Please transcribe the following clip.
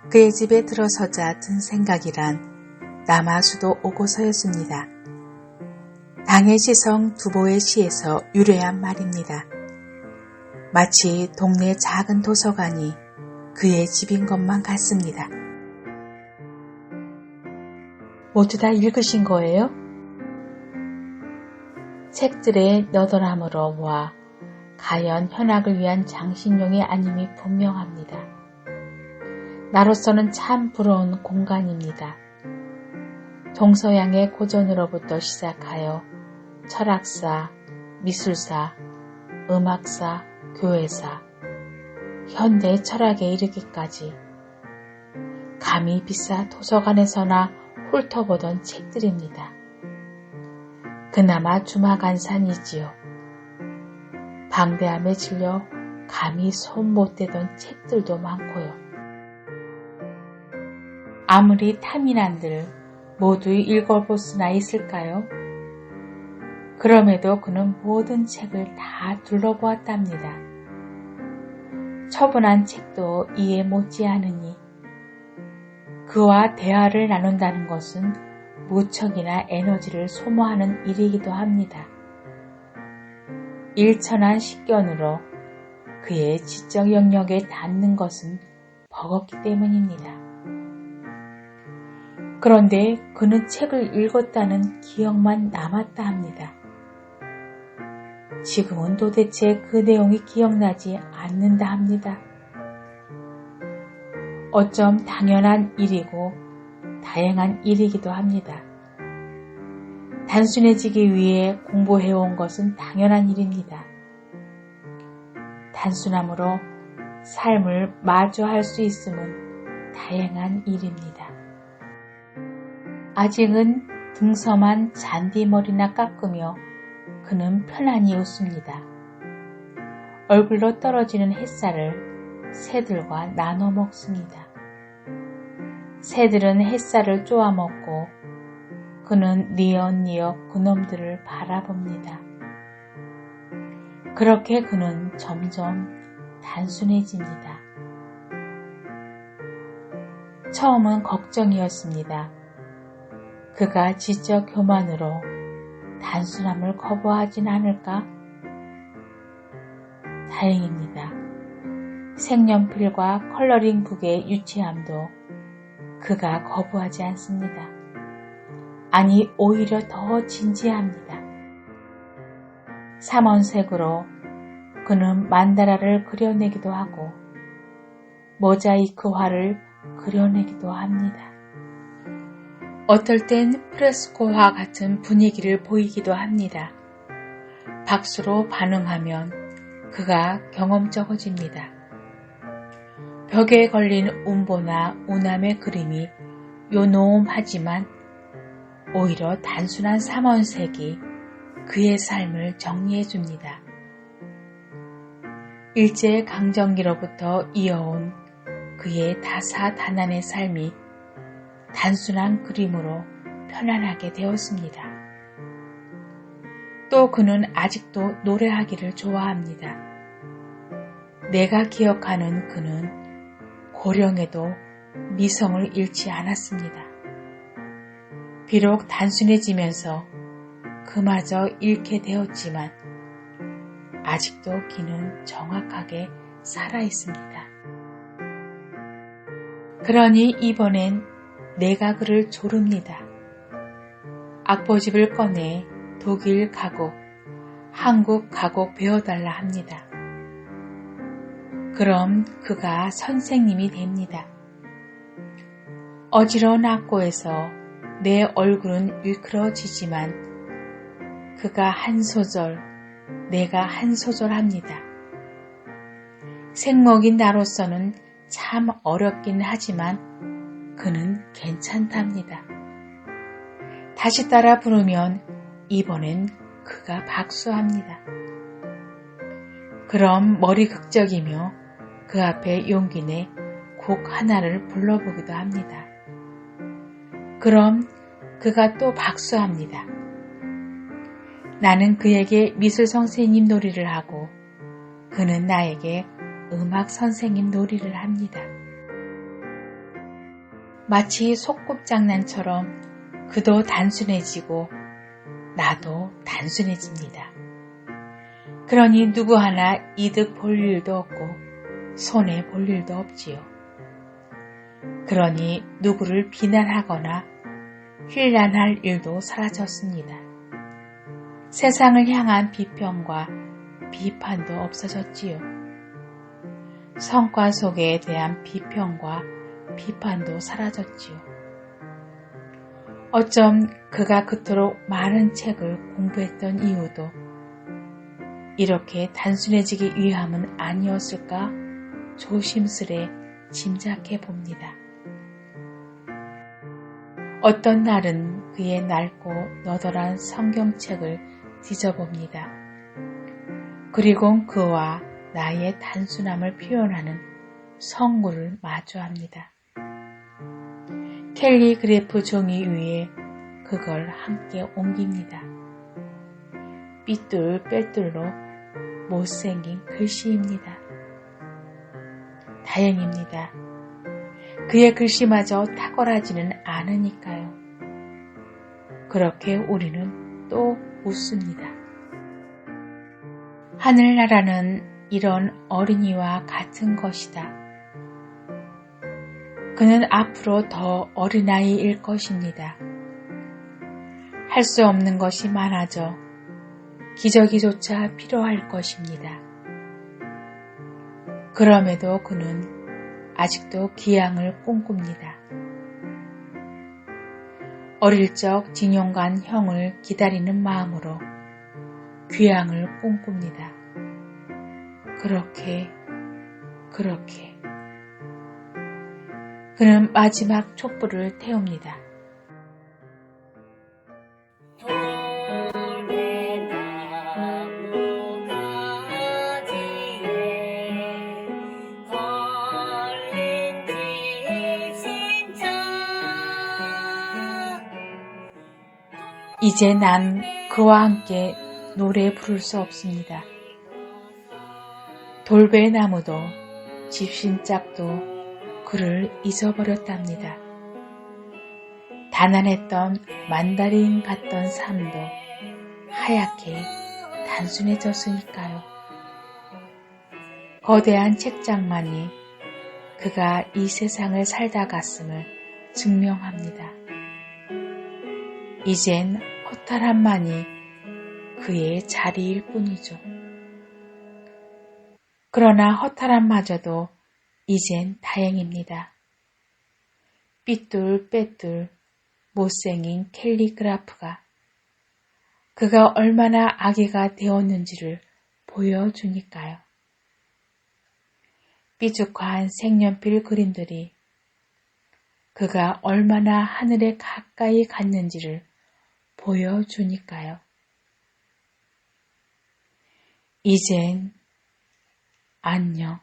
그의 집에 들어서자 든 생각이란 남아수도 오고서였습니다. 당의 시성 두보의 시에서 유래한 말입니다. 마치 동네 작은 도서관이 그의 집인 것만 같습니다. 모두 다 읽으신 거예요? 책들의 너덜함으로 모아 가연 현악을 위한 장신용이 아님이 분명합니다. 나로서는 참 부러운 공간입니다. 동서양의 고전으로부터 시작하여 철학사, 미술사, 음악사, 교회사, 현대 철학에 이르기까지 감히 비싸 도서관에서나 훑어보던 책들입니다. 그나마 주마간산이지요. 방대함에 질려 감히 손 못 대던 책들도 많고요. 아무리 탐이난들 모두 읽어볼 수나 있을까요? 그럼에도 그는 모든 책을 다 둘러보았답니다. 처분한 책도 이에 못지않으니 그와 대화를 나눈다는 것은 무척이나 에너지를 소모하는 일이기도 합니다. 일천한 식견으로 그의 지적 영역에 닿는 것은 버겁기 때문입니다. 그런데 그는 책을 읽었다는 기억만 남았다 합니다. 지금은 도대체 그 내용이 기억나지 않는다 합니다. 어쩜 당연한 일이고 다양한 일이기도 합니다. 단순해지기 위해 공부해온 것은 당연한 일입니다. 단순함으로 삶을 마주할 수 있음은 다양한 일입니다. 아직은 등섬한 잔디머리나 깎으며 그는 편안히 웃습니다. 얼굴로 떨어지는 햇살을 새들과 나눠 먹습니다. 새들은 햇살을 쪼아먹고 그는 뉘엿뉘엿 그놈들을 바라봅니다. 그렇게 그는 점점 단순해집니다. 처음은 걱정이었습니다. 그가 지적 교만으로 단순함을 거부하진 않을까? 다행입니다. 색연필과 컬러링북의 유치함도 그가 거부하지 않습니다. 아니, 오히려 더 진지합니다. 삼원색으로 그는 만다라를 그려내기도 하고 모자이크화를 그려내기도 합니다. 어떨 땐 프레스코화 같은 분위기를 보이기도 합니다. 박수로 반응하면 그가 경험적어집니다. 벽에 걸린 운보나 우남의 그림이 요놈하지만 오히려 단순한 삼원색이 그의 삶을 정리해줍니다. 일제강점기로부터 이어온 그의 다사다난의 삶이 단순한 그림으로 편안하게 되었습니다. 또 그는 아직도 노래하기를 좋아합니다. 내가 기억하는 그는 고령에도 미성을 잃지 않았습니다. 비록 단순해지면서 그마저 잃게 되었지만 아직도 기는 정확하게 살아있습니다. 그러니 이번엔 내가 그를 조릅니다. 악보집을 꺼내 독일 가곡, 한국 가곡 배워달라 합니다. 그럼 그가 선생님이 됩니다. 어지러운 악보에서 내 얼굴은 일그러지지만 그가 한 소절, 내가 한 소절 합니다. 생목인 나로서는 참 어렵긴 하지만 그는 괜찮답니다. 다시 따라 부르면 이번엔 그가 박수합니다. 그럼 머리 극적이며 그 앞에 용기 내 곡 하나를 불러보기도 합니다. 그럼 그가 또 박수합니다. 나는 그에게 미술 선생님 놀이를 하고 그는 나에게 음악 선생님 놀이를 합니다. 마치 소꿉장난처럼 그도 단순해지고 나도 단순해집니다. 그러니 누구 하나 이득 볼 일도 없고 손해 볼 일도 없지요. 그러니 누구를 비난하거나 힐난할 일도 사라졌습니다. 세상을 향한 비평과 비판도 없어졌지요. 성과 속에 대한 비평과 비판도 사라졌지요. 어쩜 그가 그토록 많은 책을 공부했던 이유도 이렇게 단순해지기 위함은 아니었을까 조심스레 짐작해 봅니다. 어떤 날은 그의 낡고 너덜한 성경책을 뒤져봅니다. 그리고 그와 나의 단순함을 표현하는 성구를 마주합니다. 캘리그래프 종이 위에 그걸 함께 옮깁니다. 삐뚤빼뚤로 못생긴 글씨입니다. 다행입니다. 그의 글씨마저 탁월하지는 않으니까요. 그렇게 우리는 또 웃습니다. 하늘나라는 이런 어린이와 같은 것이다. 그는 앞으로 더 어린아이일 것입니다. 할 수 없는 것이 많아져 기저귀조차 필요할 것입니다. 그럼에도 그는 아직도 기양을 꿈꿉니다. 어릴 적 징용간 형을 기다리는 마음으로 귀양을 꿈꿉니다. 그렇게 그는 마지막 촛불을 태웁니다. 이제 난 그와 함께 노래 부를 수 없습니다. 돌배나무도 집신짝도 그를 잊어버렸답니다. 단안했던 만다린 같던 삶도 하얗게 단순해졌으니까요. 거대한 책장만이 그가 이 세상을 살다 갔음을 증명합니다. 이젠 허탈함만이 그의 자리일 뿐이죠. 그러나 허탈함마저도 이젠 다행입니다. 삐뚤빼뚤 못생긴 캘리그라프가 그가 얼마나 아기가 되었는지를 보여주니까요. 삐죽한 색연필 그림들이 그가 얼마나 하늘에 가까이 갔는지를 보여주니까요. 이젠 안녕.